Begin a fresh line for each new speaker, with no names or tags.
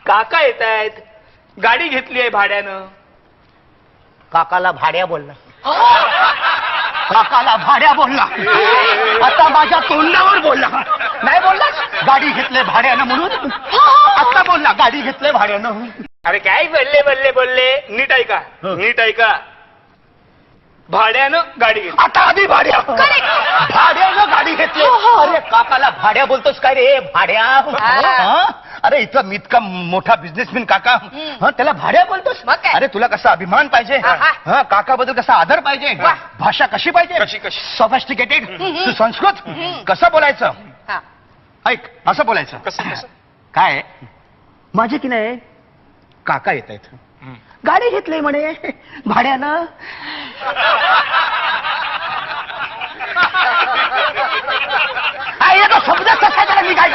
काका येत आहेत, गाडी घेतली आहे भाड्यानं.
काकाला भाड्या बोलला. काकाला भाड्या बोलला. आता माझ्या तोंडावर बोलला. नाही बोलला गाडी घेतले भाड्यानं म्हणून. आता बोलला गाडी घेतले भाड्यानं.
अरे काय बोलले बोलले बोलले, नीट ऐका नीट ऐका. भाड्यानं गाडी घेतली.
आता आधी भाड्या. भाड्यानं गाडी घेतली. अरे काकाला भाड्या बोलतोस काय रे भाड्या? हं? अरे इतका मोठा बिझनेसमॅन काका, त्याला भाड्या बोलतोस? अरे तुला कसा अभिमान पाहिजे, काकाबद्दल कसा आदर पाहिजे, भाषा कशी पाहिजे,
कशी कशी
सोफिस्टिकेटेड, सुसंस्कृत, कसं बोलायचं? ऐक असं बोलायचं.
कसं कसं
काय माझे की नाही काका येत आहेत, गाडी घेतली म्हणे भाड्यानं. शब्द कसा मी काय